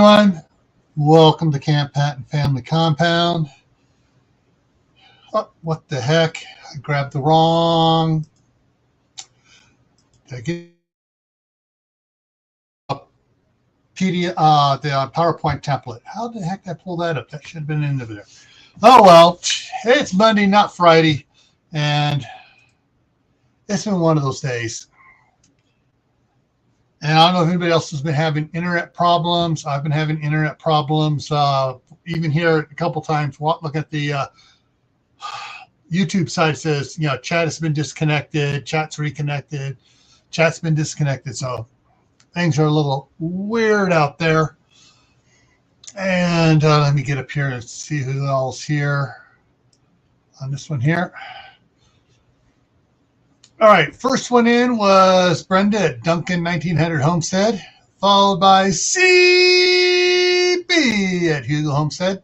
everyone. Welcome to Camppatton Family Compound. Oh, what the heck? I grabbed the wrong. Did I get the PowerPoint template? How the heck did I pull that up? That should have been in there. Oh well, it's Monday, not Friday, and it's been one of those days. And I don't know if anybody else has been having internet problems. I've been having internet problems. Even here a couple times, look at the YouTube side says, chat has been disconnected, chat's reconnected, chat's been disconnected. So things are a little weird out there. And let me get up here and see who else here on this one here. All right, first one in was Brenda at Duncan 1900 Homestead, followed by CB at Hugo Homestead.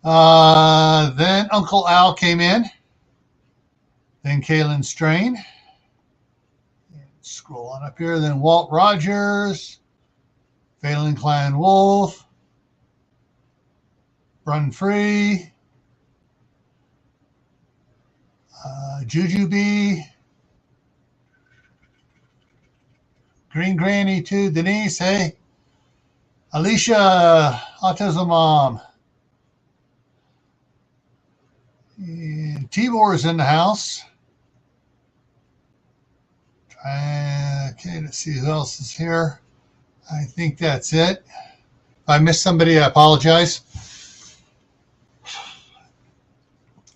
Then Uncle Al came in. Then Kaylin Strain. Scroll on up here. Then Walt Rogers, Phelan Clan Wolf, Run Free, Juju B, Green Granny 2, Denise, hey, Alicia, Autism Mom, and Tibor is in the house. Okay, let's see who else is here. I think that's it. If I missed somebody, I apologize.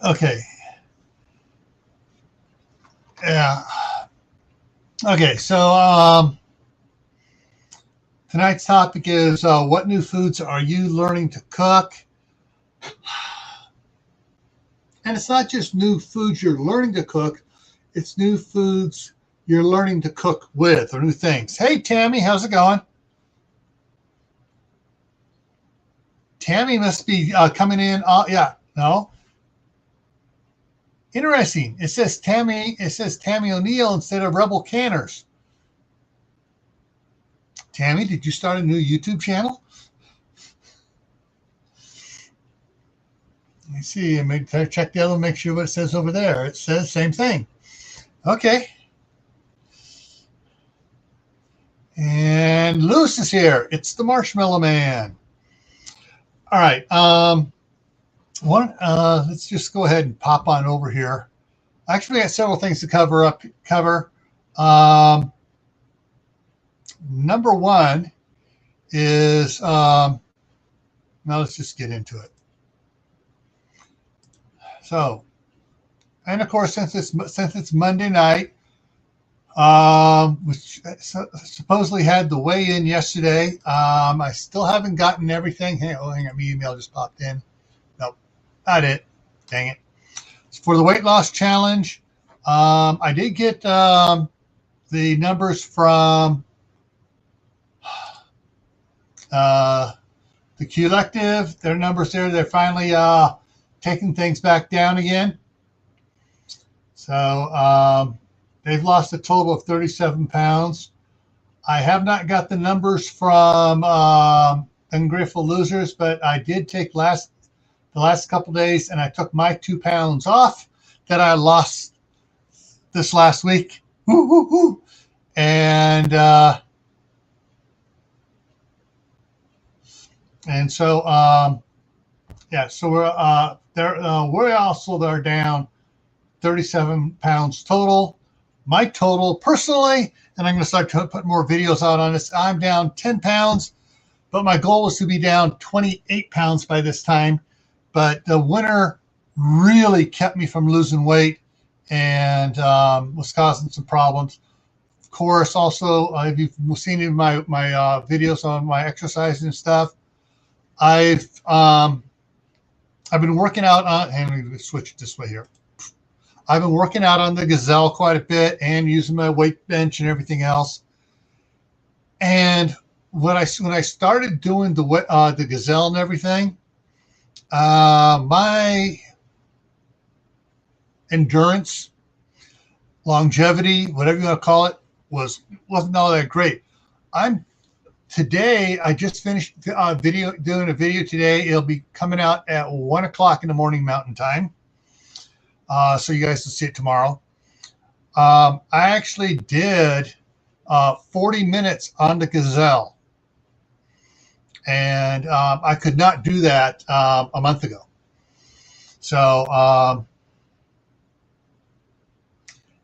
Okay. Yeah. Okay, so tonight's topic is what new foods are you learning to cook? And it's not just new foods you're learning to cook, it's new foods you're learning to cook with, or new things. Hey, Tammy, how's it going? Tammy must be coming in. Yeah, no. Interesting. It says Tammy O'Neill instead of Rebel Canners. Tammy, did you start a new YouTube channel? Let me see. Check the other one, make sure what it says over there. It says same thing. Okay. And Luce is here. It's the Marshmallow Man. All right. Let's just go ahead and pop on over here. Actually, we got several things to cover. Number one is now let's just get into it. So, and of course, since it's Monday night, which supposedly had the weigh-in yesterday, I still haven't gotten everything. Hang on, my email just popped in. Nope. Not it. Dang it. For the weight loss challenge, I did get the numbers from the Collective. Their numbers there. They're finally taking things back down again. So they've lost a total of 37 pounds. I have not got the numbers from Ungrateful Losers, but I did take the last couple days, and I took my 2 pounds off that I lost this last week. Woo, woo, woo. And so yeah, so we're also down 37 pounds total. My total personally, and I'm going to start to put more videos out on this, I'm down 10 pounds, but my goal was to be down 28 pounds by this time. But the winter really kept me from losing weight and was causing some problems. Of course, also, if you've seen in my videos on my exercise and stuff, I've been working out on, and let me switch it this way here. I've been working out on the Gazelle quite a bit and using my weight bench and everything else. And when I started doing the Gazelle and everything, my endurance, longevity, whatever you want to call it, wasn't all that great. I'm today, I just finished doing a video today. It'll be coming out at 1 o'clock in the morning Mountain Time. So you guys will see it tomorrow. I actually did 40 minutes on the gazelle. And I could not do that a month ago. So,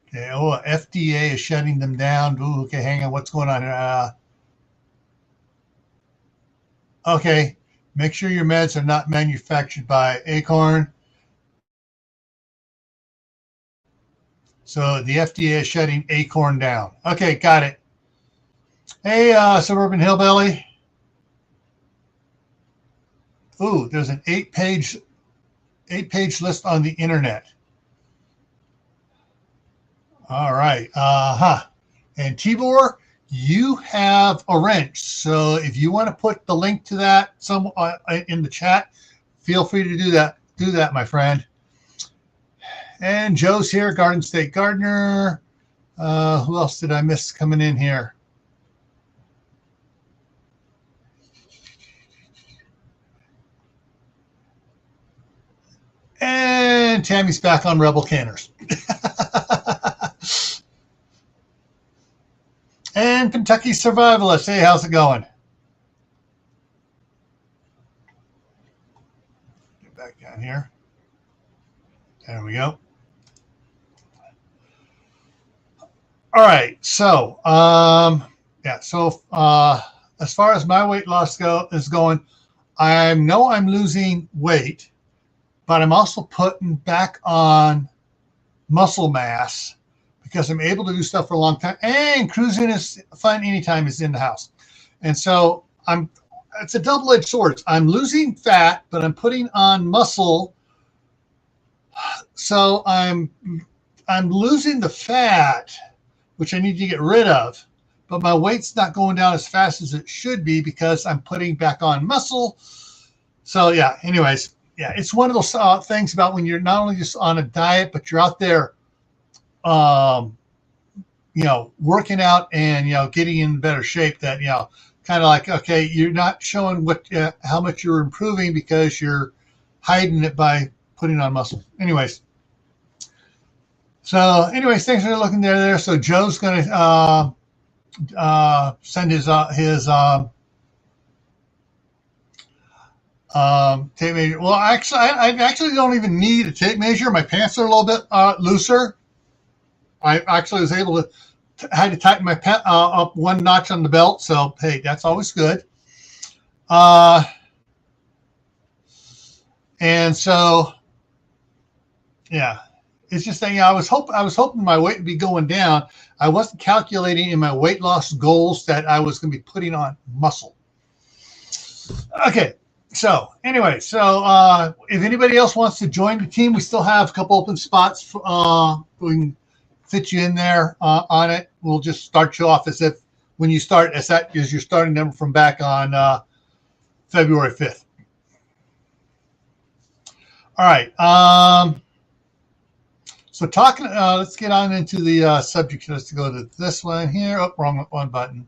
okay, FDA is shutting them down. Ooh, okay, hang on. What's going on? Okay, make sure your meds are not manufactured by Acorn. So the FDA is shutting Acorn down. Okay, got it. Hey, Suburban Hillbilly. Ooh, there's an eight-page list on the internet. All right. And Tibor, you have a wrench. So if you want to put the link to that in the chat, feel free to do that. Do that, my friend. And Joe's here, Garden State Gardener. Who else did I miss coming in here? And Tammy's back on Rebel Canners. And Kentucky Survivalist. Hey, how's it going? Get back down here. There we go. All right. So, yeah. So, as far as my weight loss is going, I know I'm losing weight, but I'm also putting back on muscle mass because I'm able to do stuff for a long time. And cruising is fun anytime it's in the house. And so it's a double-edged sword. I'm losing fat, but I'm putting on muscle. So I'm losing the fat, which I need to get rid of, but my weight's not going down as fast as it should be because I'm putting back on muscle. So yeah, anyways, yeah, it's one of those things about when you're not only just on a diet, but you're out there, working out and, getting in better shape that, kind of like, okay, you're not showing how much you're improving because you're hiding it by putting on muscle. Anyways, thanks for looking there. So Joe's going to send his tape measure. Well, actually, I actually don't even need a tape measure. My pants are a little bit looser. I actually was able to had to tighten my pant up one notch on the belt. So hey, that's always good. And so, yeah, it's just that I was hoping my weight would be going down. I wasn't calculating in my weight loss goals that I was going to be putting on muscle. Okay. So anyway, if anybody else wants to join the team, we still have a couple open spots. We can fit you in there on it. We'll just start you off as if when you start as your starting number from back on February 5th. All right. So talking, let's get on into the subject. Let's go to this one here. Oh, wrong one button.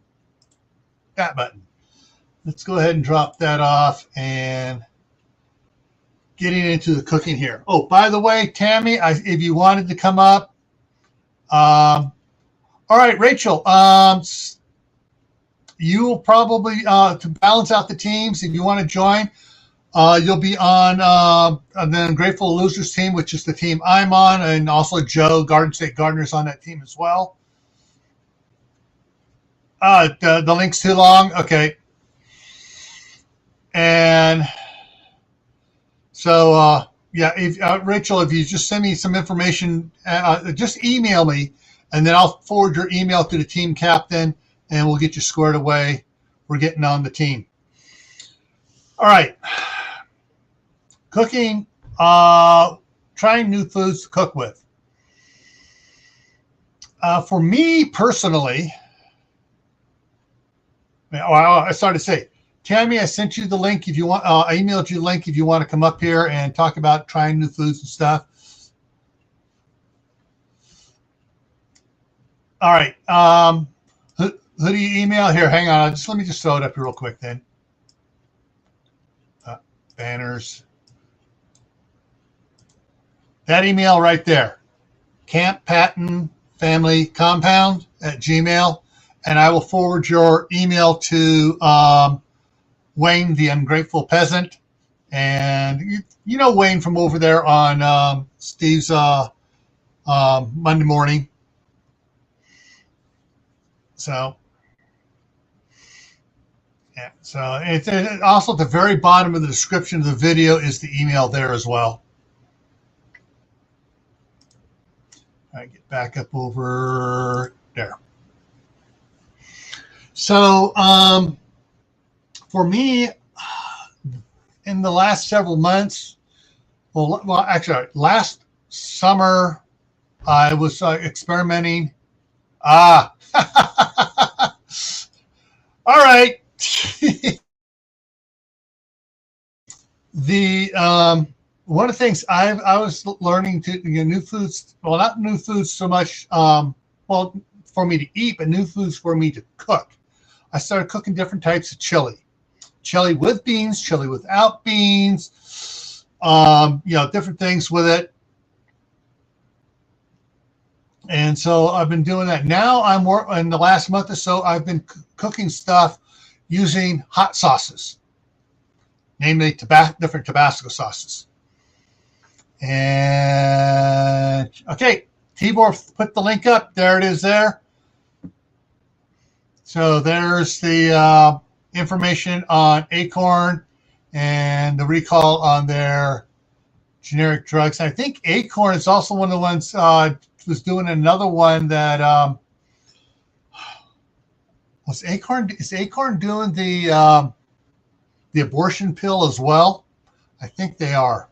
That button. Let's go ahead and drop that off and getting into the cooking here. Oh, by the way, Tammy, if you wanted to come up. All right, Rachel, you will probably, to balance out the teams, if you want to join, you'll be on the Grateful Losers team, which is the team I'm on, and also Joe, Garden State Gardener's on that team as well. The link's too long? Okay. And so, yeah, Rachel, if you just send me some information, just email me, and then I'll forward your email to the team captain, and we'll get you squared away. We're getting on the team. All right. Cooking, trying new foods to cook with. For me personally, I started to say, Tammy, I sent you the link if you want. I emailed you the link if you want to come up here and talk about trying new foods and stuff. All right. Who do you email? Here, hang on. Let me just throw it up here real quick then. Banners. That email right there. Camppatton Family Compound at Gmail. And I will forward your email to Wayne, the Ungrateful Peasant. And you know Wayne from over there on Steve's Monday morning. So, yeah. So it's also at the very bottom of the description of the video is the email there as well. All right, get back up over there. So, for me, in the last several months, well, actually, last summer, I was experimenting. All right. One of the things I was learning to new foods. Well, not new foods so much. Well, for me to eat, but new foods for me to cook. I started cooking different types of chili. Chili with beans, chili without beans, different things with it. And so I've been doing that. Now in the last month or so, I've been cooking stuff using hot sauces, namely different Tabasco sauces. And okay, Tibor put the link up. There it is there. So there's the information on Acorn and the recall on their generic drugs. I think Acorn is also one of the ones was doing another one that is Acorn doing the abortion pill as well? I think they are.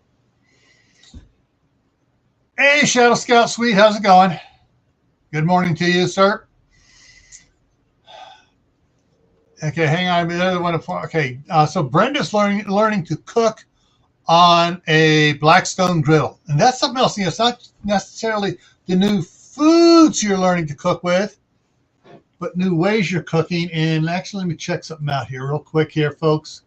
Hey, Shadow Scout Sweet, how's it going? Good morning to you, sir. Okay, hang on. The other one. Okay, so Brenda's learning to cook on a Blackstone griddle, and that's something else. It's not necessarily the new foods you're learning to cook with, but new ways you're cooking. And actually, let me check something out here real quick here, folks.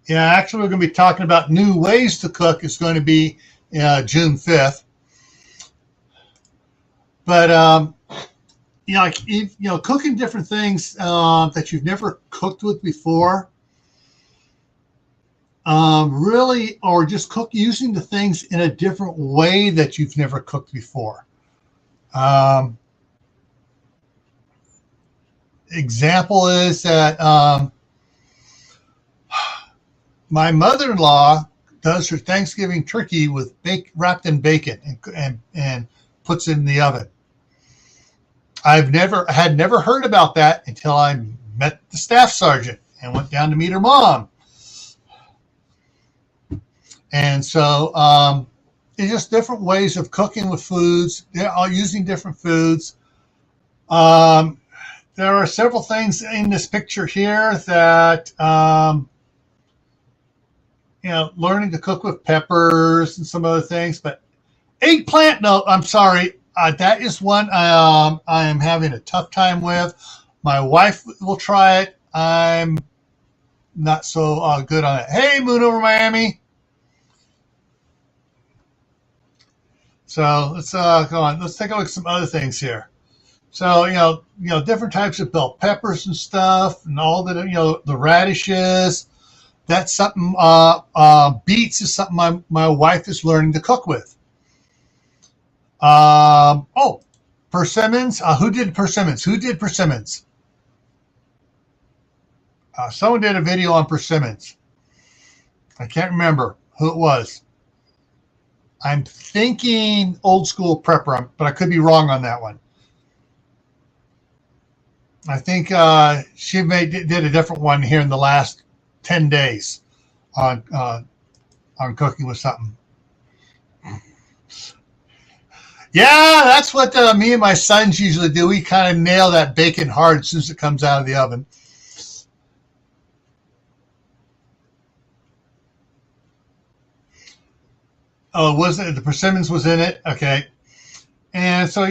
Yeah, actually, we're going to be talking about new ways to cook. It's going to be June 5th. But cooking different things that you've never cooked with before, really, or just using the things in a different way that you've never cooked before. Example is that my mother-in-law does her Thanksgiving turkey with wrapped in bacon and puts it in the oven. I've never heard about that until I met the staff sergeant and went down to meet her mom. And so it's just different ways of cooking with foods. They're all using different foods. There are several things in this picture here that learning to cook with peppers and some other things. But eggplant, no, I'm sorry. That is one I am having a tough time with. My wife will try it. I'm not so good on it. Hey, Moon over Miami. So let's go on. Let's take a look at some other things here. So different types of bell peppers and stuff, and all the the radishes. That's something. Beets is something my wife is learning to cook with. Persimmons. Who did persimmons? Someone did a video on persimmons. I can't remember who it was. I'm thinking Old School Prepper, but I could be wrong on that one. I think she did a different one here in the last 10 days on cooking with something. Yeah, that's what me and my sons usually do. We kind of nail that bacon hard as soon as it comes out of the oven. Oh, was it the persimmons was in it? Okay. And so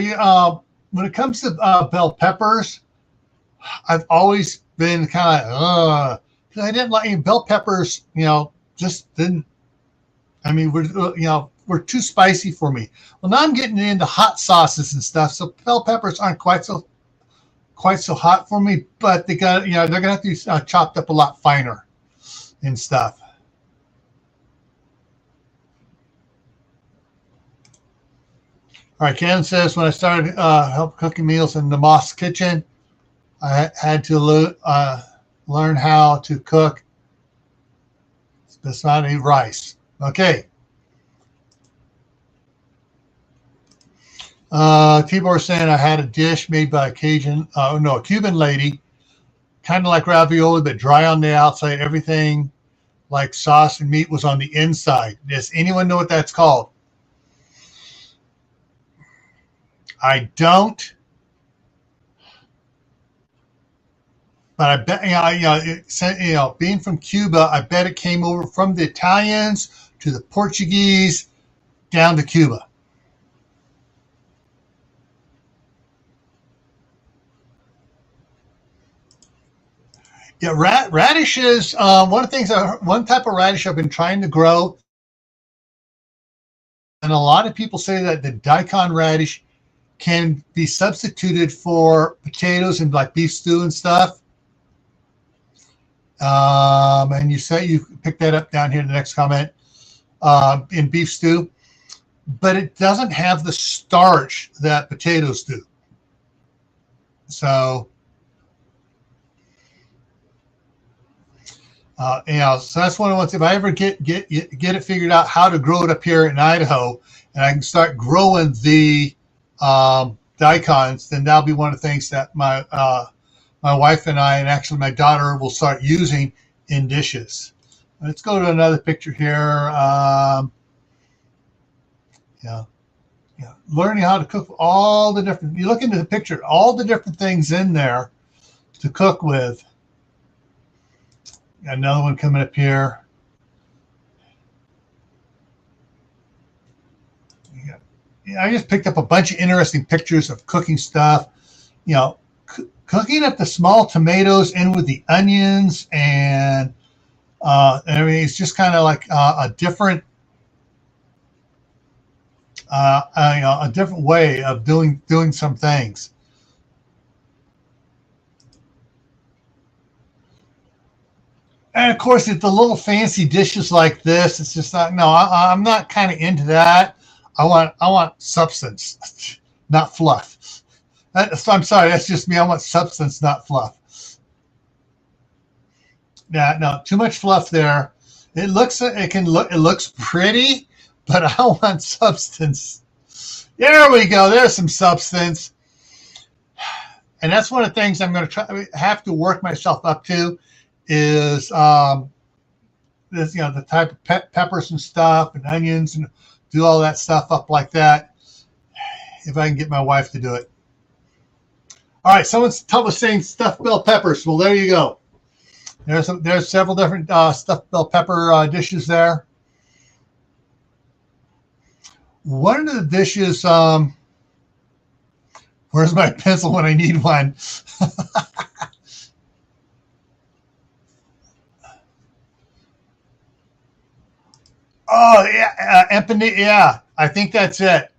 when it comes to bell peppers, I've always been kind of because I didn't like bell peppers. Just didn't. I mean, we're too spicy for me. Well, now I'm getting into hot sauces and stuff, so bell peppers aren't quite so hot for me. But they're gonna have to be chopped up a lot finer and stuff. All right, Ken says, when I started help cooking meals in the Moss kitchen, I had to learn how to cook basmati rice. Okay. Tibor saying I had a dish made by a Cuban lady, kind of like ravioli, but dry on the outside. Everything like sauce and meat was on the inside. Does anyone know what that's called? I don't. But I bet, being from Cuba, I bet it came over from the Italians to the Portuguese down to Cuba. Yeah, radishes. One type of radish I've been trying to grow, and a lot of people say that the daikon radish can be substituted for potatoes and like beef stew and stuff. And you say you picked that up down here in the next comment in beef stew, but it doesn't have the starch that potatoes do. So, so that's one of the ones. If I ever get it figured out how to grow it up here in Idaho, and I can start growing the daikons, then that'll be one of the things that my wife and I, and actually my daughter, will start using in dishes. Let's go to another picture here. Learning how to cook all the different. You look into the picture, all the different things in there to cook with. Got another one coming up here. I just picked up a bunch of interesting pictures of cooking stuff. Cooking up the small tomatoes in with the onions and everything. It's just kind of like a different way of doing some things. And of course, it's the little fancy dishes like this. It's just not. No, I'm not kind of into that. I want substance, not fluff. I'm sorry, that's just me. I want substance, not fluff. Yeah, no, too much fluff there. It looks pretty, but I want substance. There we go. There's some substance. And that's one of the things I'm going to have to work myself up to is this, the type of peppers and stuff and onions, and do all that stuff up like that. If I can get my wife to do it. All right, someone's was saying stuffed bell peppers. Well, there you go. There's several different stuffed bell pepper dishes there. One of the dishes. Where's my pencil when I need one? Oh yeah, empanada. Yeah, I think that's it.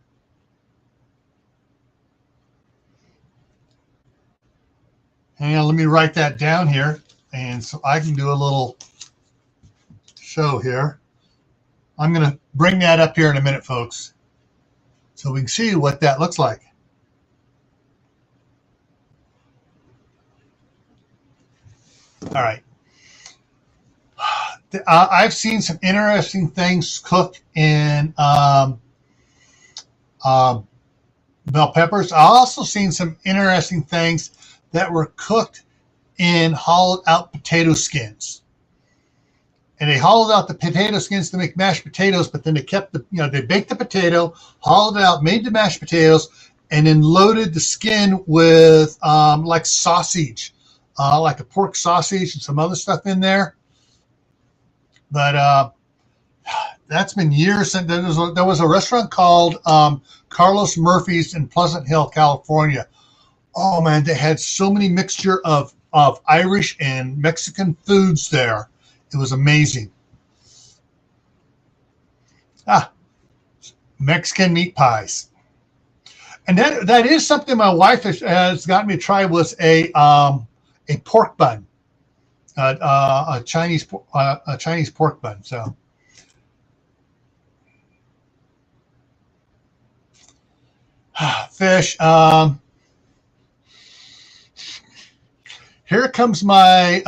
Hang on, let me write that down here, and so I can do a little show here. I'm going to bring that up here in a minute, folks, so we can see what that looks like. All right. I've seen some interesting things cooked in bell peppers. I've also seen some interesting things that were cooked in hollowed out potato skins. And they hollowed out the potato skins to make mashed potatoes, but then they kept they baked the potato, hollowed it out, made the mashed potatoes, and then loaded the skin with like sausage, like a pork sausage and some other stuff in there. But that's been years. And there was a restaurant called Carlos Murphy's in Pleasant Hill, California. Oh man, they had so many mixture of Irish and Mexican foods there. It was amazing. Mexican meat pies. And that is something my wife has gotten me to try, was a pork bun, a Chinese pork bun. So fish. Here comes my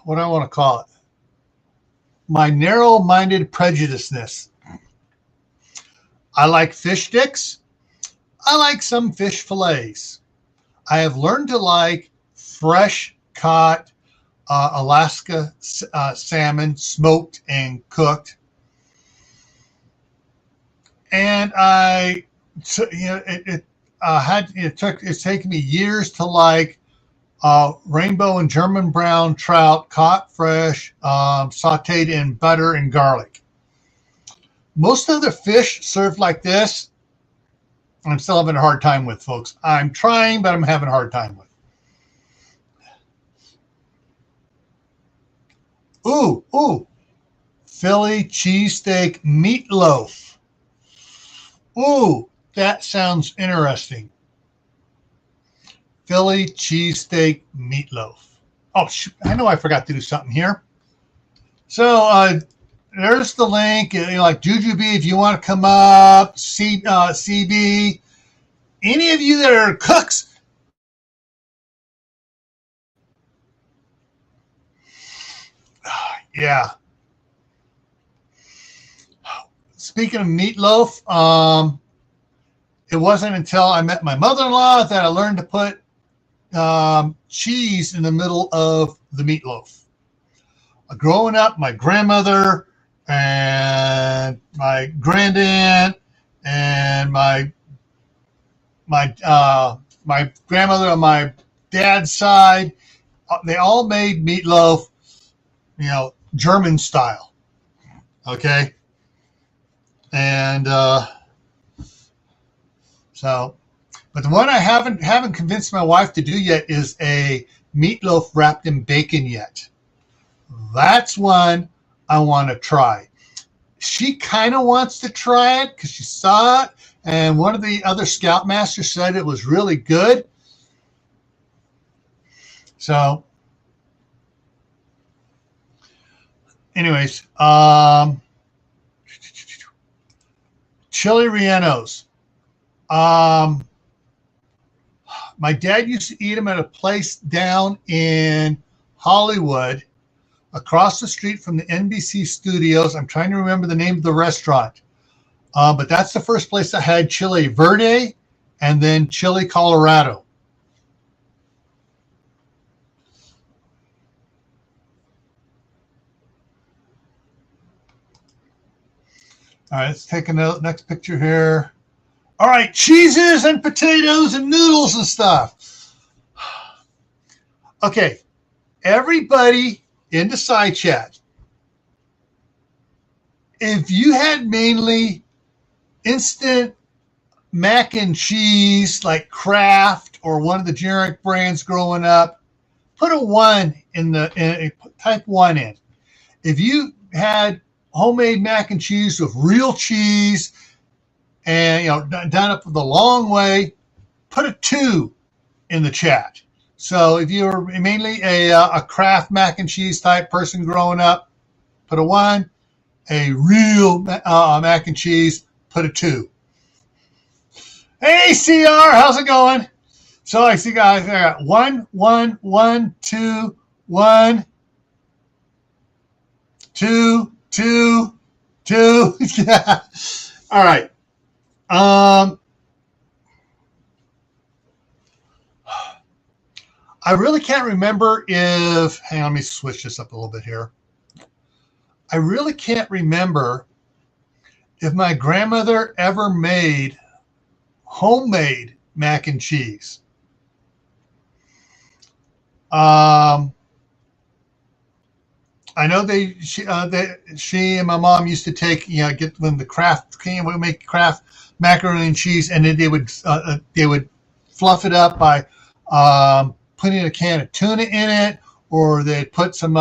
what do I want to call it? My narrow-minded prejudiceness. I like fish sticks. I like some fish fillets. I have learned to like fresh caught Alaska salmon, smoked and cooked. And it's taken me years to like rainbow and German brown trout, caught fresh, sauteed in butter and garlic. Most of the fish served like this, I'm still having a hard time with, folks. I'm trying, but I'm having a hard time with. Ooh, Philly cheesesteak meatloaf. Ooh, that sounds interesting. Philly cheesesteak meatloaf. Oh, shoot, I know I forgot to do something here. So there's the link. Like Jujubee, if you want to come up, CB, any of you that are cooks, yeah. Speaking of meatloaf, it wasn't until I met my mother-in-law that I learned to put cheese in the middle of the meatloaf. Growing up, my grandmother and my grandaunt and my grandmother on my dad's side, they all made meatloaf, German style. Okay. And but the one I haven't convinced my wife to do yet is a meatloaf wrapped in bacon yet. That's one I want to try. She kind of wants to try it because she saw it, and one of the other Scoutmasters said it was really good. So, anyways, chili rellenos. My dad used to eat them at a place down in Hollywood, across the street from the NBC studios. I'm trying to remember the name of the restaurant. But that's the first place I had chili verde and then chili Colorado. All right, let's take a next picture here. All right, cheeses and potatoes and noodles and stuff. Okay, everybody in the side chat, if you had mainly instant mac and cheese like Kraft or one of the generic brands growing up, put a 1 type 1 in. If you had homemade mac and cheese with real cheese and done up the long way, put a 2 in the chat. So if you're mainly a Kraft mac and cheese type person growing up, put a 1. A real mac and cheese, put a 2. Hey CR, how's it going? So I see guys there. 1, 1, 1, 2, 1, 2, 2, 2. Yeah. All right. I really can't remember if, hang on, let me switch this up a little bit here. I really can't remember if my grandmother ever made homemade mac and cheese. I I know she and my mom used to take, get when the Kraft came, we make Kraft macaroni and cheese, and then they would fluff it up by putting a can of tuna in it, or they'd put some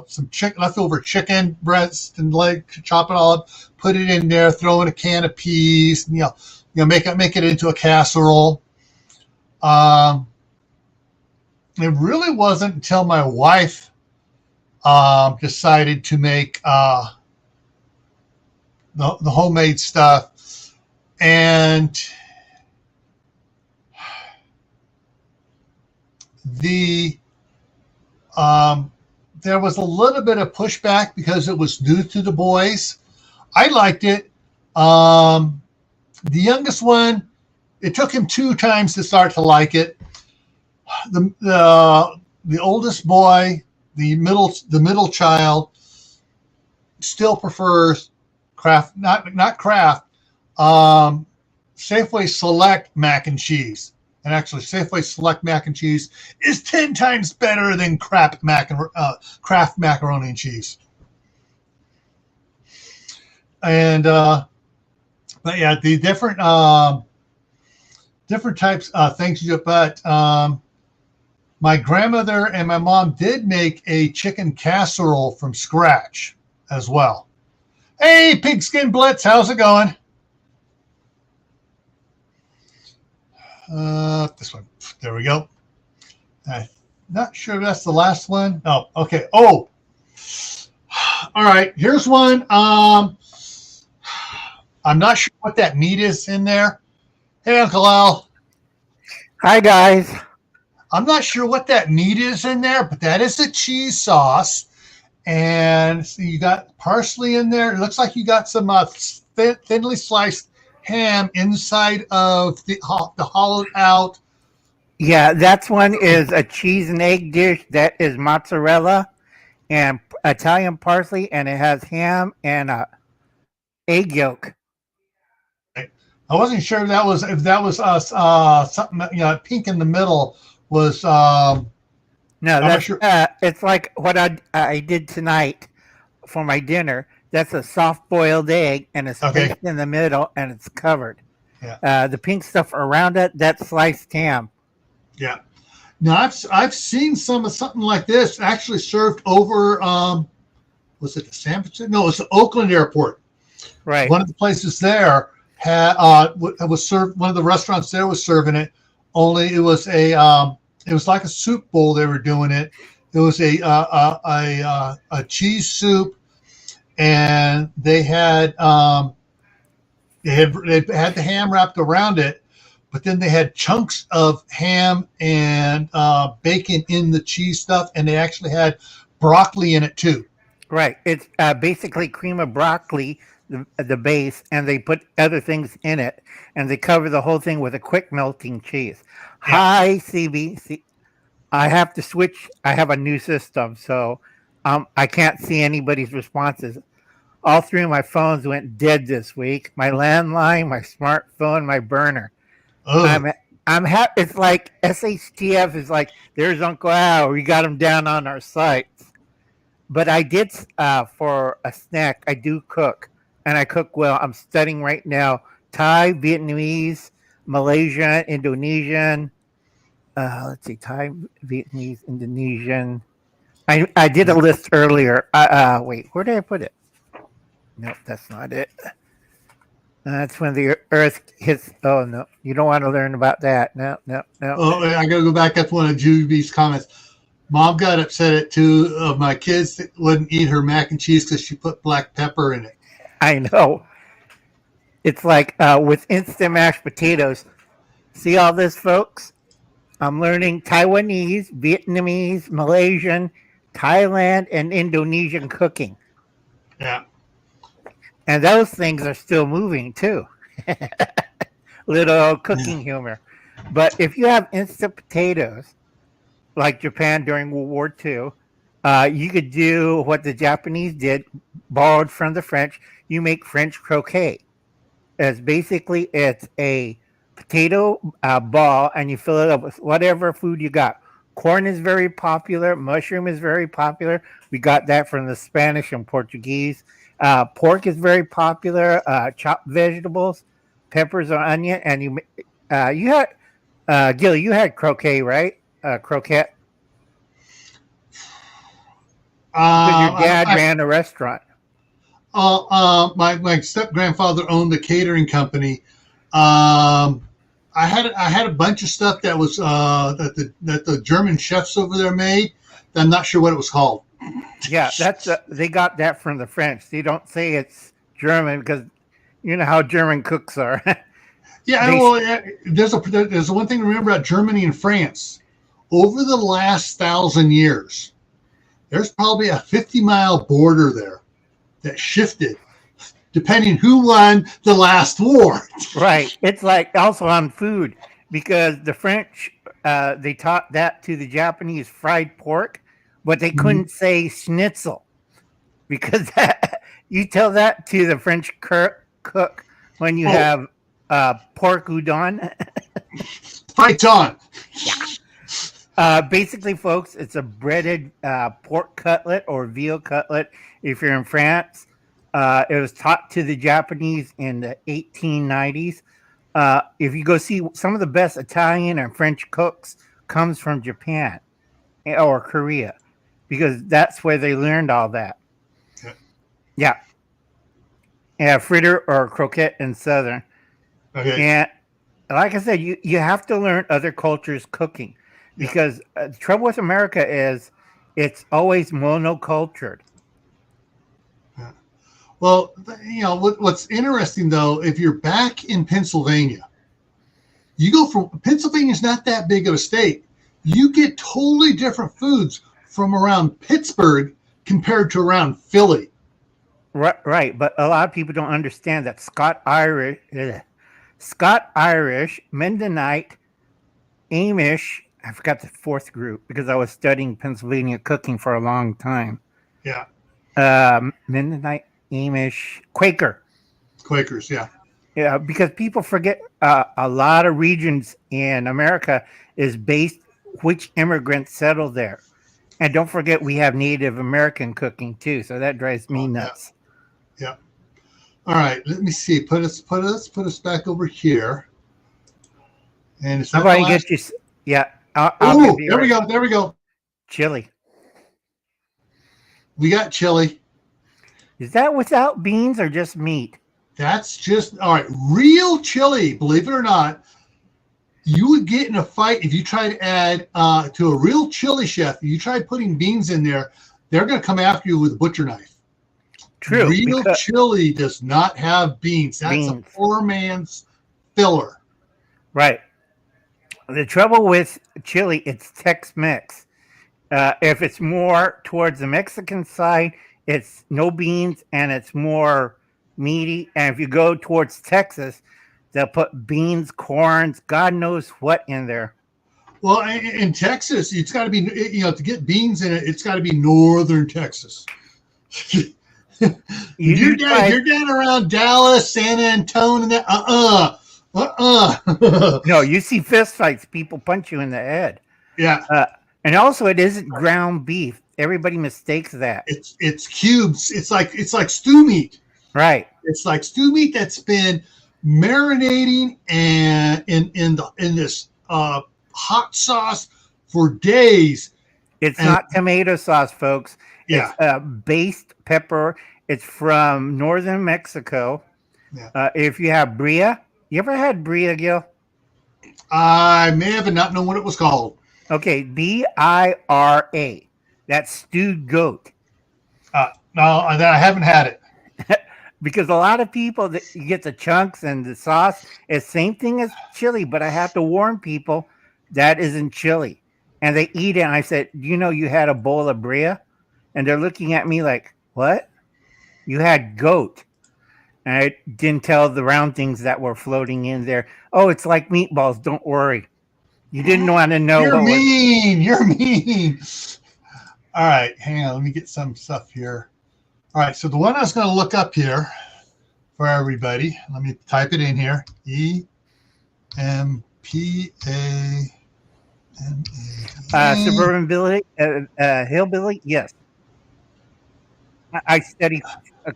some leftover chicken breast and leg, chop it all up, put it in there, throw in a can of peas, and, make it into a casserole. It really wasn't until my wife decided to make the homemade stuff, and there was a little bit of pushback because it was new to the boys. I liked it. The youngest one, it took him 2 times to start to like it. The oldest boy, the middle child, still prefers Kraft, not Kraft, Safeway Select mac and cheese. And actually, Safeway Select mac and cheese is 10 times better than Kraft macaroni and cheese. And but yeah, the different types of things you do. But my grandmother and my mom did make a chicken casserole from scratch as well. Hey, Pigskin Blitz, how's it going? This one. There we go. I'm not sure if that's the last one. Oh, okay. Oh, all right. Here's one. I'm not sure what that meat is in there. Hey, Uncle Al. Hi, guys. I'm not sure what that meat is in there, but that is a cheese sauce. And so you got parsley in there. It looks like you got some thinly sliced ham inside of the hollowed out. Yeah, that one is a cheese and egg dish that is mozzarella and Italian parsley, and it has ham and egg yolk. I wasn't sure if that was something, pink in the middle was. No, that's sure. It's like what I did tonight for my dinner. That's a soft-boiled egg, and it's baked in the middle, and it's covered. Yeah. The pink stuff around it, that's sliced ham. Yeah. Now, I've seen something like this actually served over, was it the San Francisco? No, it's the Oakland Airport. Right. One of the places there was served. One of the restaurants there was serving it. Only it was it was like a soup bowl. They were doing it. It was a cheese soup. And they had the ham wrapped around it, but then they had chunks of ham and bacon in the cheese stuff, and they actually had broccoli in it too. Right. It's basically cream of broccoli, the base, and they put other things in it, and they cover the whole thing with a quick melting cheese. Yeah. Hi, CB. I have to switch. I have a new system, so I can't see anybody's responses. All 3 of my phones went dead this week. My landline, my smartphone, my burner. Oh. I'm happy. It's like SHTF is like, there's Uncle Al. We got him down on our sites. But I did, for a snack, I do cook. And I cook well. I'm studying right now Thai, Vietnamese, Malaysian, Indonesian. Let's see, Thai, Vietnamese, Indonesian. I did a list earlier. Wait, where did I put it? Nope, that's not it. That's when the earth hits. Oh, no. You don't want to learn about that. No. Oh, I got to go back. That's one of Juby's comments. Mom got upset at 2 of my kids that wouldn't eat her mac and cheese because she put black pepper in it. I know. It's like with instant mashed potatoes. See all this, folks? I'm learning Taiwanese, Vietnamese, Malaysian, Thailand, and Indonesian cooking. Yeah. And those things are still moving too. Little cooking humor. But if you have instant potatoes, like Japan during World War II, you could do what the Japanese did, borrowed from the French. You make French croquet. It's a potato ball, and you fill it up with whatever food you got. Corn is very popular. Mushroom is very popular. We got that from the Spanish and Portuguese. Pork is very popular. Chopped vegetables, peppers or onion, and you had Gil. You had croquet, right? Croquette, because your dad ran a restaurant. My step grandfather owned a catering company. I had a bunch of stuff that was that the German chefs over there made. I'm not sure what it was called. Yeah, that's they got that from the French. They don't say it's German because you know how German cooks are. Yeah, well, there's one thing to remember about Germany and France. Over the last 1,000 years, there's probably a 50-mile border there that shifted depending who won the last war. Right. It's like also on food because the French they taught that to the Japanese fried pork, but they couldn't say schnitzel because you tell that to the French cook when you have pork udon. Fight on. Basically, folks, it's a breaded pork cutlet or veal cutlet. If you're in France, it was taught to the Japanese in the 1890s. If you go see some of the best Italian and French cooks comes from Japan or Korea because that's where they learned all that. Yeah. Yeah, fritter or croquette in Southern. Okay. And like I said, you have to learn other cultures' cooking because the trouble with America is it's always monocultured. Well, what's interesting though, if you're back in Pennsylvania, you go from Pennsylvania's not that big of a state. You get totally different foods from around Pittsburgh compared to around Philly. Right. But a lot of people don't understand that Scott Irish, Mennonite, Amish. I forgot the fourth group because I was studying Pennsylvania cooking for a long time. Yeah. Mennonite, Amish, Quakers, yeah, because people forget a lot of regions in America is based which immigrants settled there, and don't forget we have Native American cooking too, so that drives me nuts. Yeah. All right, let me see. Put us back over here, and it's not the get you. Yeah, oh, there we go. There we go. Chili. We got chili. Is that without beans or just meat? That's just, all right. Real chili, believe it or not, you would get in a fight if you try to add to a real chili chef. You try putting beans in there, they're going to come after you with a butcher knife. True. Real chili does not have beans. That's a poor man's filler. Right. The trouble with chili, it's Tex-Mex. If it's more towards the Mexican side, it's no beans and it's more meaty. And if you go towards Texas, they'll put beans, corns, God knows what in there. Well, in Texas, it's got to be, to get beans in it, it's got to be northern Texas. You're down around Dallas, San Antonio, No, you see fist fights, people punch you in the head. Yeah. And also, it isn't ground beef. Everybody mistakes that. It's cubes. It's like stew meat. Right. It's like stew meat that's been marinating and in this hot sauce for days. It's not tomato sauce, folks. Yeah. It's based pepper. It's from northern Mexico. Yeah. If you have bria, you ever had bria, Gil? I may have not known what it was called. Okay, B-I-R-A. That's stewed goat. No, I haven't had it. Because a lot of people, you get the chunks and the sauce. It's same thing as chili, but I have to warn people that isn't chili. And they eat it, and I said, do you know you had a bowl of bria? And they're looking at me like, what? You had goat. And I didn't tell the round things that were floating in there. Oh, it's like meatballs. Don't worry. You didn't want to know. You're mean. You're mean. All right. Hang on. Let me get some stuff here. All right. So the one I was going to look up here for everybody, let me type it in here. EMPA. Suburban Billy, Hillbilly, yes. I study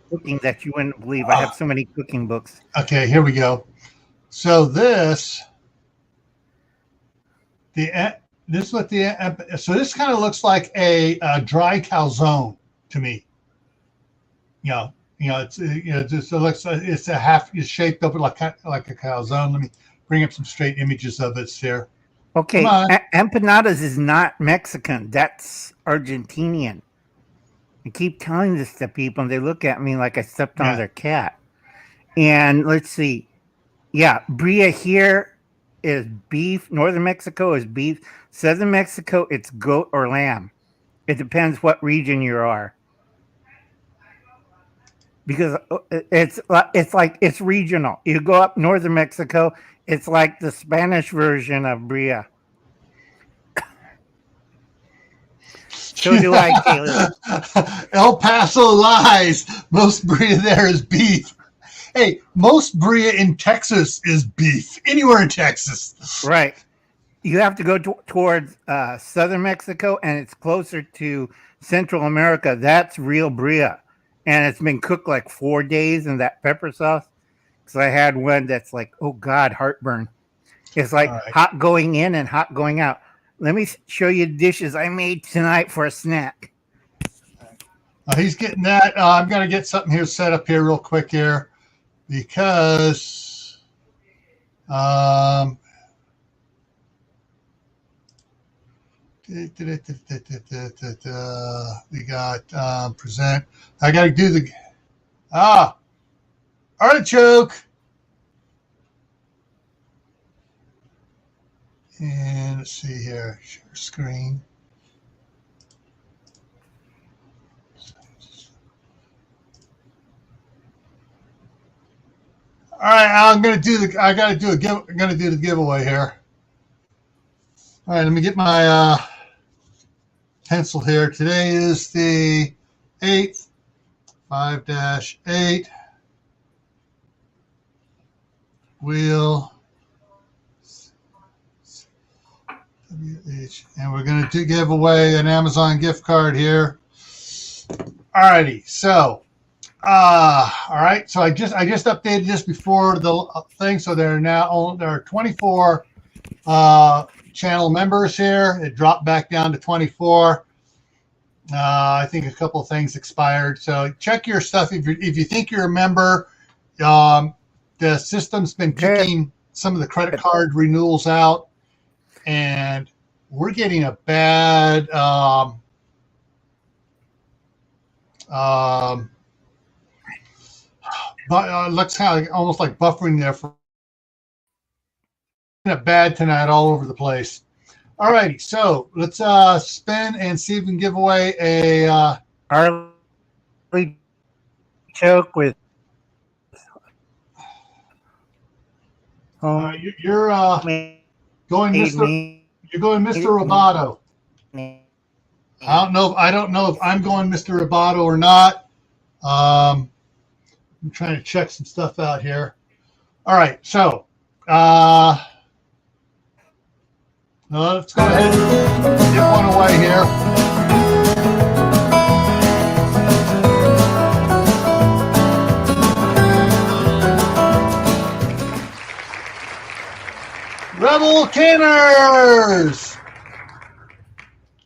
cooking that you wouldn't believe. I have so many cooking books. Okay, here we go. So this is what so this kind of looks like a dry calzone to me. Just it looks it's a half it's shaped up like a calzone. Let me bring up some straight images of it here. Okay, empanadas is not Mexican. That's Argentinian. I keep telling this to people, and they look at me like I stepped on their cat. And let's see. Yeah, bria here is beef. Northern Mexico is beef. Southern Mexico, it's goat or lamb. It depends what region you are. Because it's regional. You go up northern Mexico, it's like the Spanish version of bria. So do I, Taylor. El Paso lies. Most bria there is beef. Hey, most bria in Texas is beef. Anywhere in Texas. Right. You have to go towards southern Mexico, and it's closer to Central America. That's real bria. And it's been cooked like 4 days in that pepper sauce. Because I had one that's like, oh, God, heartburn. It's like hot going in and hot going out. Let me show you dishes I made tonight for a snack. He's getting that. I'm going to get something here set up here real quick here. Because we got present. I got to do the artichoke. And let's see here, share screen. All right, I'm going to do the giveaway here. All right, let me get my pencil here. Today is the 8th, 5-8 wheel. And we're going to give away an Amazon gift card here. Alrighty, so all right, so I just updated this before the thing, so there are 24 channel members here. It dropped back down to 24. I think a couple of things expired, so check your stuff if you think you're a member. The system's been kicking some of the credit card renewals out, and we're getting a bad looks kind of almost like buffering there for bad tonight all over the place. All righty, so let's spin and see if we can give away a choke with you're going Mr. Roboto. I don't know if I'm going Mr. Roboto or not. I'm trying to check some stuff out here. All right, so let's go ahead and give one away here. Rebel Canners!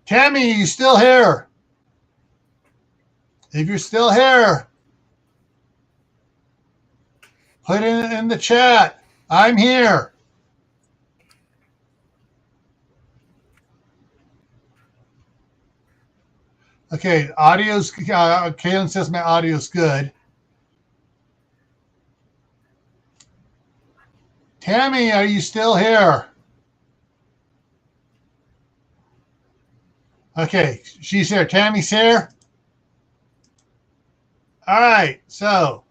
Tammy, you still here? If you're still here, put it in the chat. I'm here. Okay, audio's, Kaylin says my audio's good. Tammy, are you still here? Okay, she's here. Tammy's here. All right, so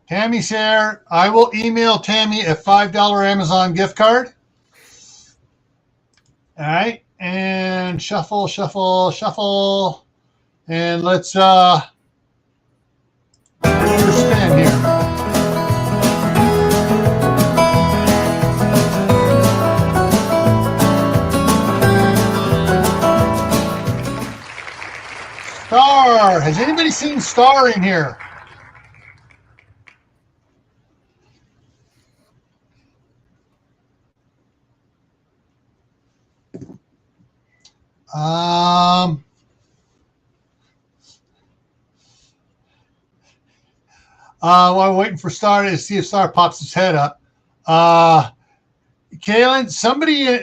Tammy's here. I will email Tammy a $5 Amazon gift card. All right, and shuffle, shuffle, shuffle. And let's do a spin here. Has anybody seen Star in here? While we're waiting for Star to see if Star pops his head up. Kaylin, somebody,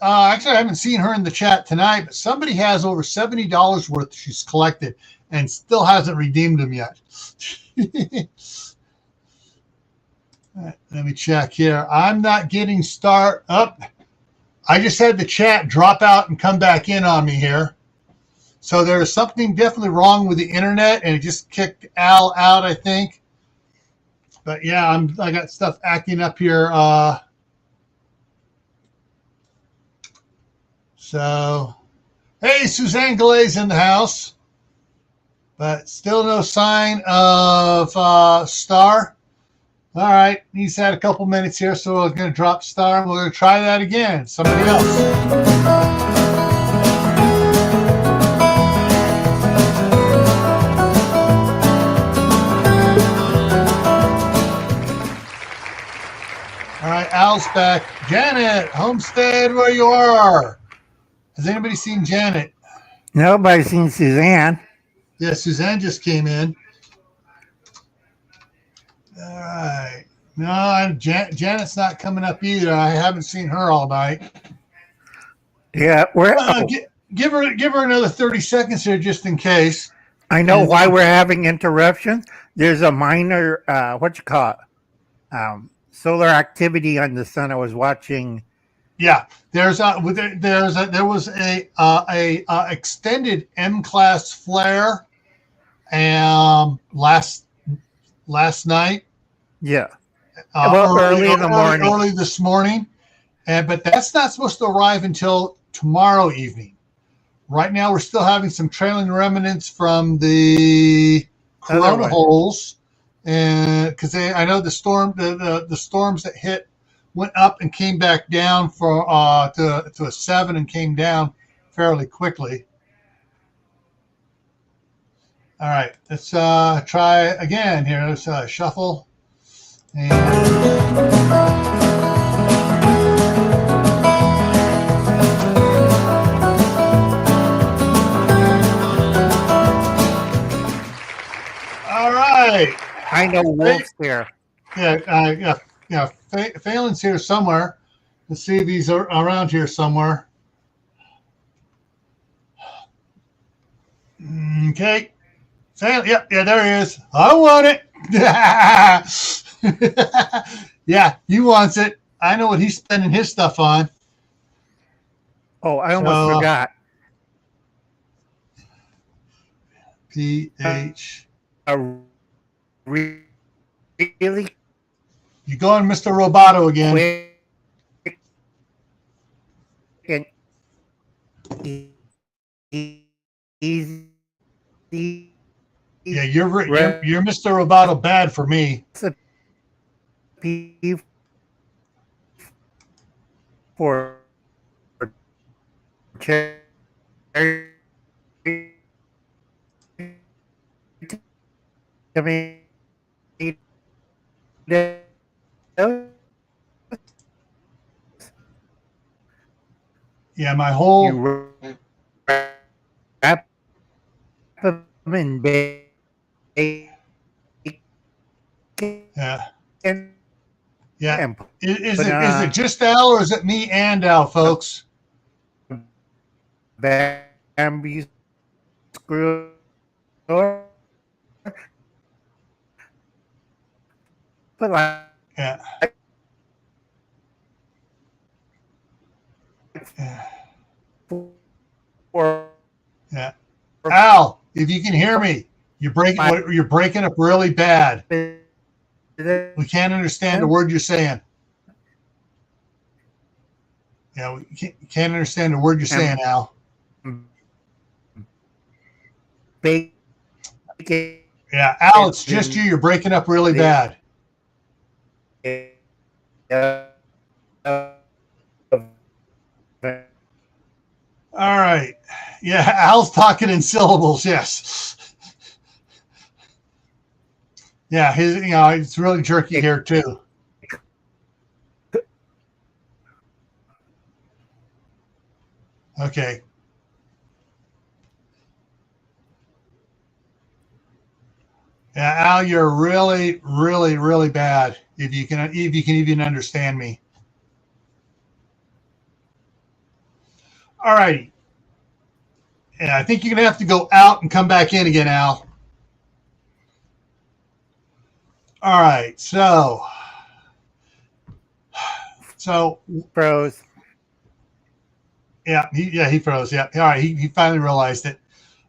actually, I haven't seen her in the chat tonight, but somebody has over $70 worth she's collected and still hasn't redeemed them yet. All right, let me check here. I'm not getting Star up. I just had the chat drop out and come back in on me here. So there's something definitely wrong with the internet, and it just kicked Al out, I think. But yeah, I got stuff acting up here. So, hey, Suzanne Galay's in the house, but still no sign of Star. All right, he's had a couple minutes here, so we're going to drop Star, and we're going to try that again. Somebody else. All right, Al's back. Janet, Homestead, where you are. Has anybody seen Janet? Nobody's seen Suzanne. Yeah, Suzanne just came in. All right. No, Janet's not coming up either. I haven't seen her all night. Yeah, give her another 30 seconds here just in case. I know why we're having interruptions. There's a minor, solar activity on the sun. I was watching. Yeah, there was a extended M-class flare, last night. Yeah, early in the morning, early this morning, but that's not supposed to arrive until tomorrow evening. Right now, we're still having some trailing remnants from the corona holes, and because I know the storms that hit went up and came back down to a 7 and came down fairly quickly. All right, let's try again here. Let's shuffle. And all right. I know Wolf's here. Yeah. Phelan's here somewhere. Let's see if he's around here somewhere. Okay. Phelan, yeah, there he is. I want it. Yeah, he wants it. I know what he's spending his stuff on. Oh, I almost forgot. PH. Really? You going Mr. Roboto again. Quick and easy. Yeah, you're Mr. Roboto bad for me. For yeah, my whole wrap them in bacon. Yeah. Is it just Al or is it me and Al, folks? Bamboo screw. But yeah. Yeah. Al, if you can hear me, you're breaking up really bad. We can't understand the word you're saying. Yeah, we can't understand the word you're saying, Al. Yeah, Al, it's just you. You're breaking up really bad. All right. Yeah, Al's talking in syllables, yes. Yeah, it's really jerky here too. Okay. Yeah, Al, you're really, really, really bad. If you can even understand me. All righty. Yeah, I think you're gonna have to go out and come back in again, Al. All right. So Froze. yeah, he froze. Yeah. All right. He finally realized it.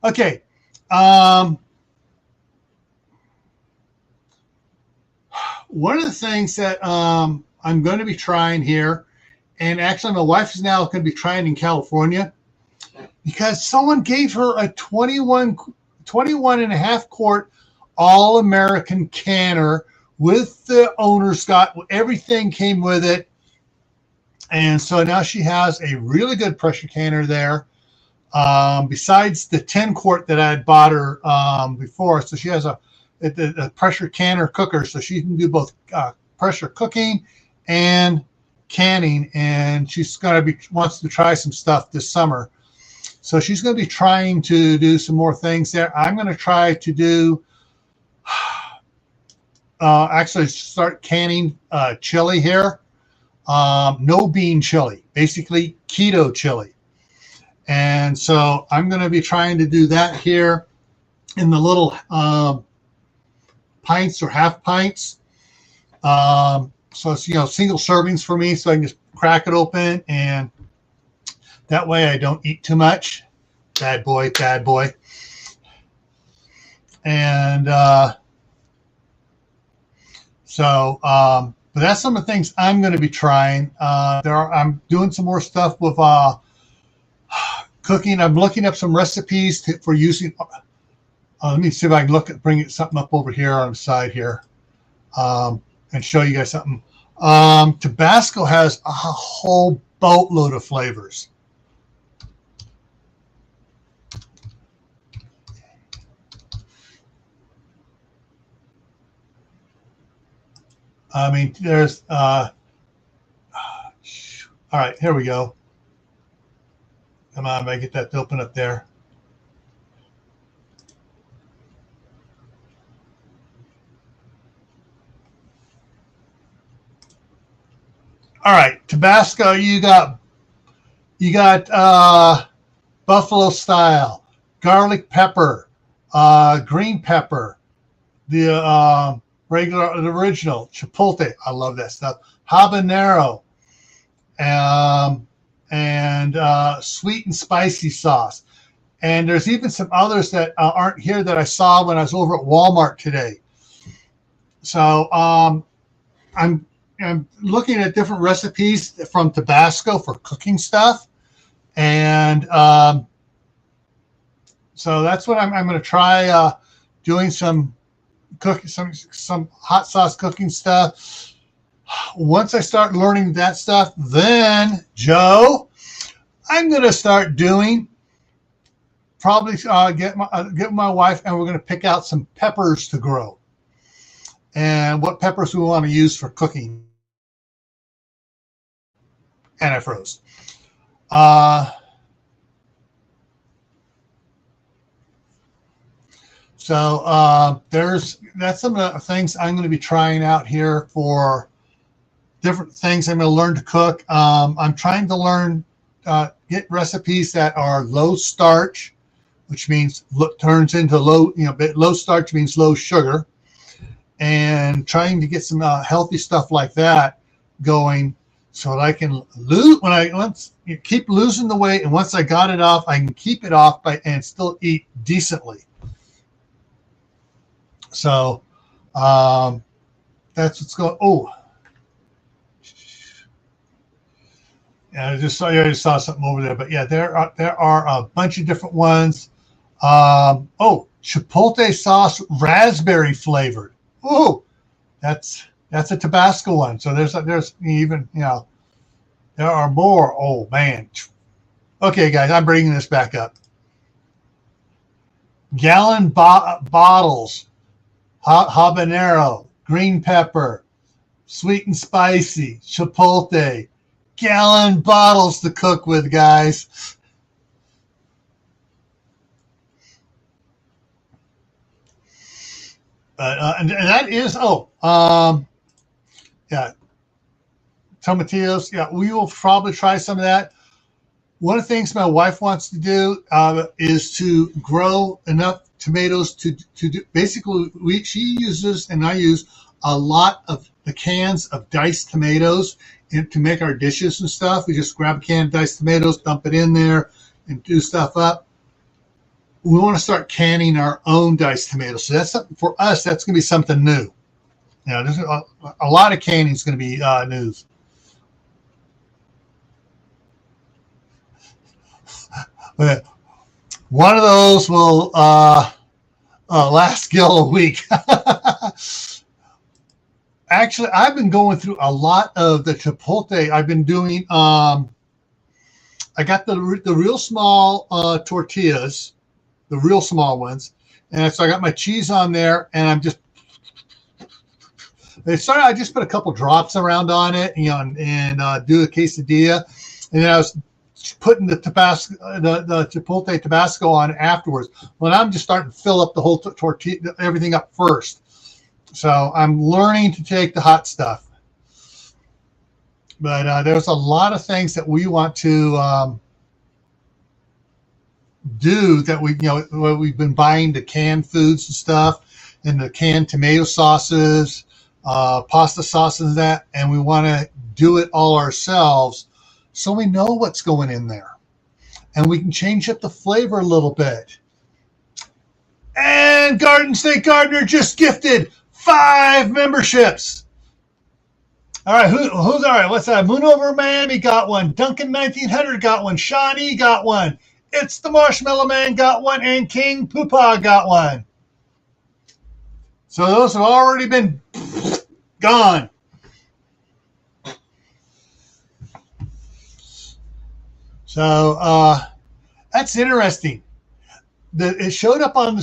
Okay. Um, One of the things that I'm going to be trying here, and actually my wife is now going to be trying in California because someone gave her a 21 and a half quart all American canner with the owner's got everything came with it. And so now she has a really good pressure canner there. Besides the 10 quart that I had bought her before. So she has a pressure canner cooker, so she can do both pressure cooking and canning. And she's wants to try some stuff this summer. So she's going to be trying to do some more things there. I'm going to try to do actually start canning chili here. No bean chili, basically keto chili. And so I'm going to be trying to do that here in the little pints or half pints. So it's, single servings for me. So I can just crack it open, and that way I don't eat too much. Bad boy, bad boy. And but that's some of the things I'm going to be trying. I'm doing some more stuff with cooking. I'm looking up some recipes for using. Let me see if I can bring something up over here on the side here, and show you guys something. Tabasco has a whole boatload of flavors. I mean, there's. All right, here we go. Come on, if I get that to open up there. All right, Tabasco, you got buffalo style, garlic pepper, green pepper, the the original chipotle. I love that stuff. Habanero, and sweet and spicy sauce. And there's even some others that aren't here that I saw when I was over at Walmart today. So I'm looking at different recipes from Tabasco for cooking stuff, and so that's what I'm going to try doing some hot sauce cooking stuff. Once I start learning that stuff, then Joe, I'm going to start doing probably get my wife, and we're going to pick out some peppers to grow, and what peppers we want to use for cooking. And I froze. That's some of the things I'm going to be trying out here for different things I'm going to learn to cook. I'm trying to get recipes that are low starch, which means turns into low starch means low sugar, and trying to get some healthy stuff like that going, so that I can keep losing the weight, and once I got it off, I can keep it off and still eat decently. So that's what's going. Oh, yeah, I just saw something over there, but yeah, there are a bunch of different ones. Chipotle sauce, raspberry flavored. Oh, that's a Tabasco one. So there's even, there are more. Oh man. Okay, guys, I'm bringing this back up. Gallon bottles habanero, green pepper, sweet and spicy, chipotle, gallon bottles to cook with, guys. And that is, yeah, tomatillos. Yeah, we will probably try some of that. One of the things my wife wants to do is to grow enough tomatoes to do, basically, she uses and I use a lot of the cans of diced tomatoes to make our dishes and stuff. We just grab a can of diced tomatoes, dump it in there, and do stuff up. We want to start canning our own diced tomatoes. So that's something for us. That's going to be something new. There's a lot of canning is going to be news. But one of those will last Gil a week. Actually, I've been going through a lot of the chipotle. I've been doing. I got the real small tortillas, the real small ones, and so I got my cheese on there, and I'm just. I just put a couple drops around on it, and do a quesadilla, and then I was putting the Tabasco, the chipotle Tabasco on afterwards. Well, I'm just starting to fill up the whole tortilla, everything up first. So I'm learning to take the hot stuff. But there's a lot of things that we want to do that we've been buying the canned foods and stuff, and the canned tomato sauces, pasta sauces, and we want to do it all ourselves. So we know what's going in there, and we can change up the flavor a little bit. And Garden State Gardener just gifted 5 memberships. All right, who's all right? What's that? Moon Over Miami got one. Duncan 1900 got one. Shawnee got one. It's the Marshmallow Man got one, and King Poopah got one. So those have already been gone. So that's interesting. It showed up on the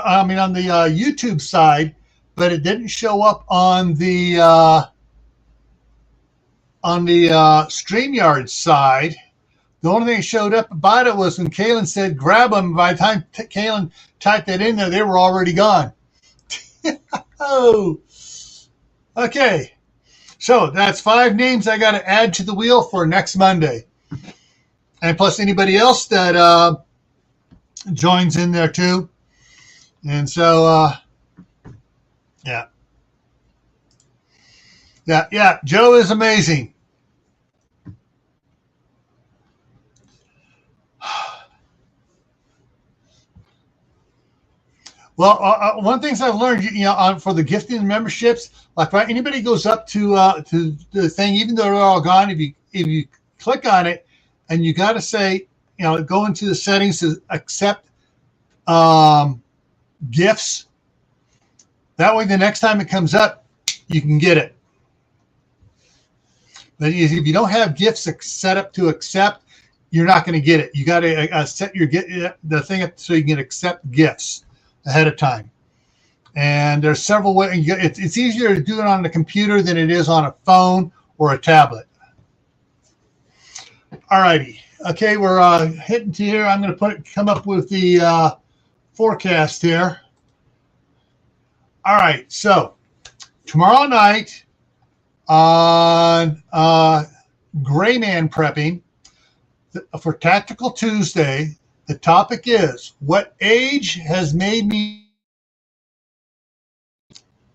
on the YouTube side, but it didn't show up on the StreamYard side. The only thing that showed up about it was when Kaylin said grab them. By the time Kaylin typed that in there, they were already gone. Oh, okay. So that's 5 names I got to add to the wheel for next Monday. And plus anybody else that joins in there too. And so, yeah. Joe is amazing. Well, one of the things I've learned, for the gifting memberships, like anybody goes up to the thing, even though they're all gone, if you click on it, and you got to say, go into the settings to accept gifts. That way, the next time it comes up, you can get it. But if you don't have gifts set up to accept, you're not going to get it. You got to set the thing up so you can accept gifts ahead of time. And there's several ways. It's easier to do it on the computer than it is on a phone or a tablet. All righty. Okay, we're hitting to here. I'm going to come up with the forecast here. All right. So tomorrow night on Gray Man Prepping for Tactical Tuesday, the topic is what age has made me,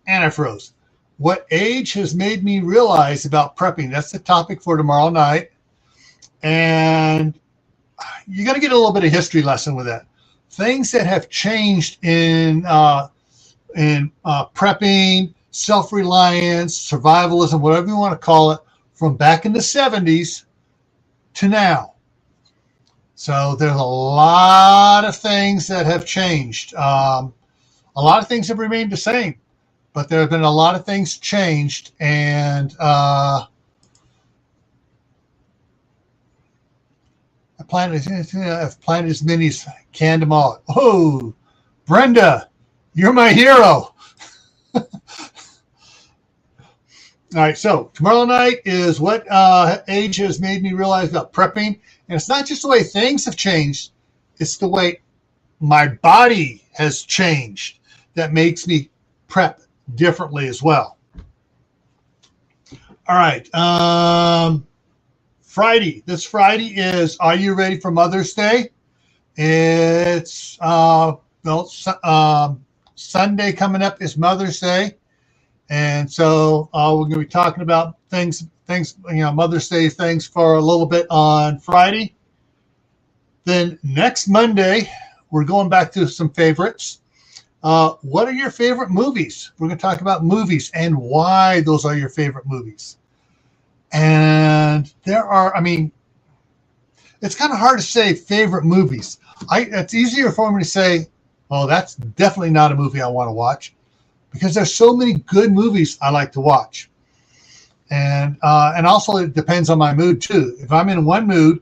and I froze. What age has made me realize about prepping? That's the topic for tomorrow night. And you're going to get a little bit of history lesson with that. Things that have changed in prepping, self-reliance, survivalism, whatever you want to call it, from back in the 70s to now. So there's a lot of things that have changed. A lot of things have remained the same, but there have been a lot of things changed, and I've planted as many as canned them all. Oh, Brenda, you're my hero. All right, so tomorrow night is what age has made me realize about prepping. And it's not just the way things have changed, it's the way my body has changed that makes me prep differently as well. All right. Friday. This Friday is Are You Ready for Mother's Day? It's Sunday coming up is Mother's Day. And so we're going to be talking about things, Mother's Day things for a little bit on Friday. Then next Monday, we're going back to some favorites. What are your favorite movies? We're going to talk about movies and why those are your favorite movies. And it's kind of hard to say favorite movies. It's easier for me to say, oh, that's definitely not a movie I want to watch, because there's so many good movies I like to watch. And also it depends on my mood too. If I'm in one mood,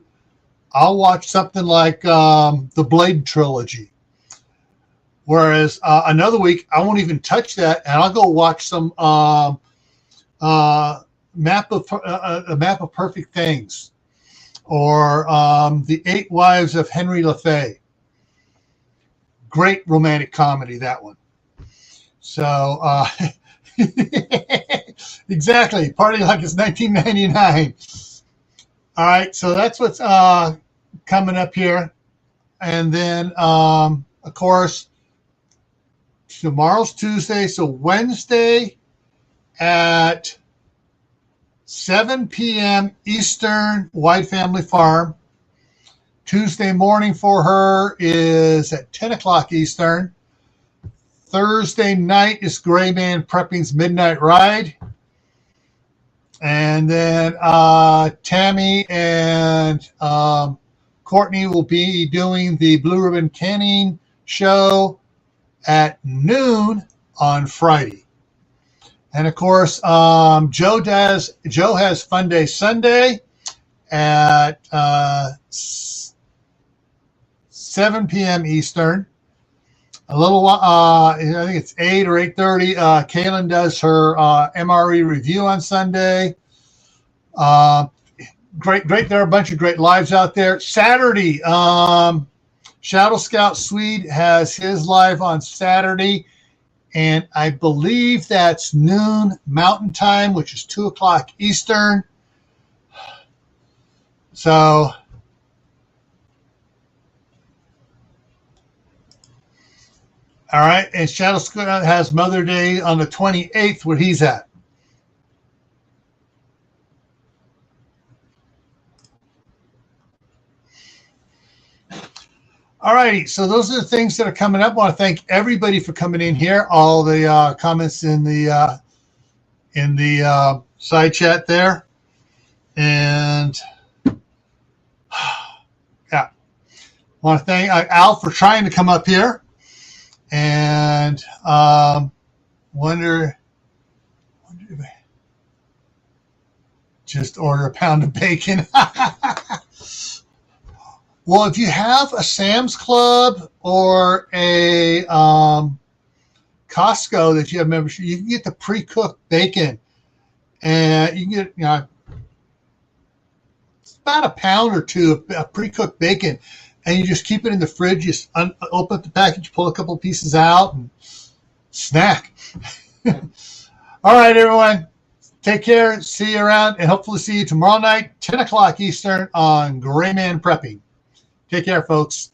I'll watch something like the Blade trilogy. Whereas another week, I won't even touch that, and I'll go watch some Map of Perfect Things, or The 8 Wives of Henry LaFay. Great romantic comedy, that one. So exactly, party like it's 1999. All right, so that's what's coming up here. And then, of course, tomorrow's Tuesday, so Wednesday at 7 p.m. Eastern, White Family Farm. Tuesday morning for her is at 10 o'clock Eastern. Thursday night is Gray Man Prepping's Midnight Ride. And then Tammy and Courtney will be doing the Blue Ribbon Canning show at noon on Friday. And of course, Joe has Fun Day Sunday at 7 p.m. Eastern. A little, I think it's 8 or 8:30. Kaylin does her MRE review on Sunday. Great. There are a bunch of great lives out there. Saturday, Shadow Scout Swede has his live on Saturday, and I believe that's noon Mountain Time, which is 2 o'clock Eastern. So, all right, and Shadow Scout has Mother Day on the 28th, where he's at. All righty, so those are the things that are coming up. I want to thank everybody for coming in here. All the comments in the side chat there, and yeah, I want to thank Al for trying to come up here, and wonder if I just order a pound of bacon. Well, if you have a Sam's Club or a Costco that you have membership, you can get the pre-cooked bacon, and you can get it's about a pound or two of pre-cooked bacon, and you just keep it in the fridge. You just open up the package, pull a couple of pieces out, and snack. All right, everyone. Take care. See you around, and hopefully see you tomorrow night, 10 o'clock Eastern on Gray Man Prepping. Take care, folks.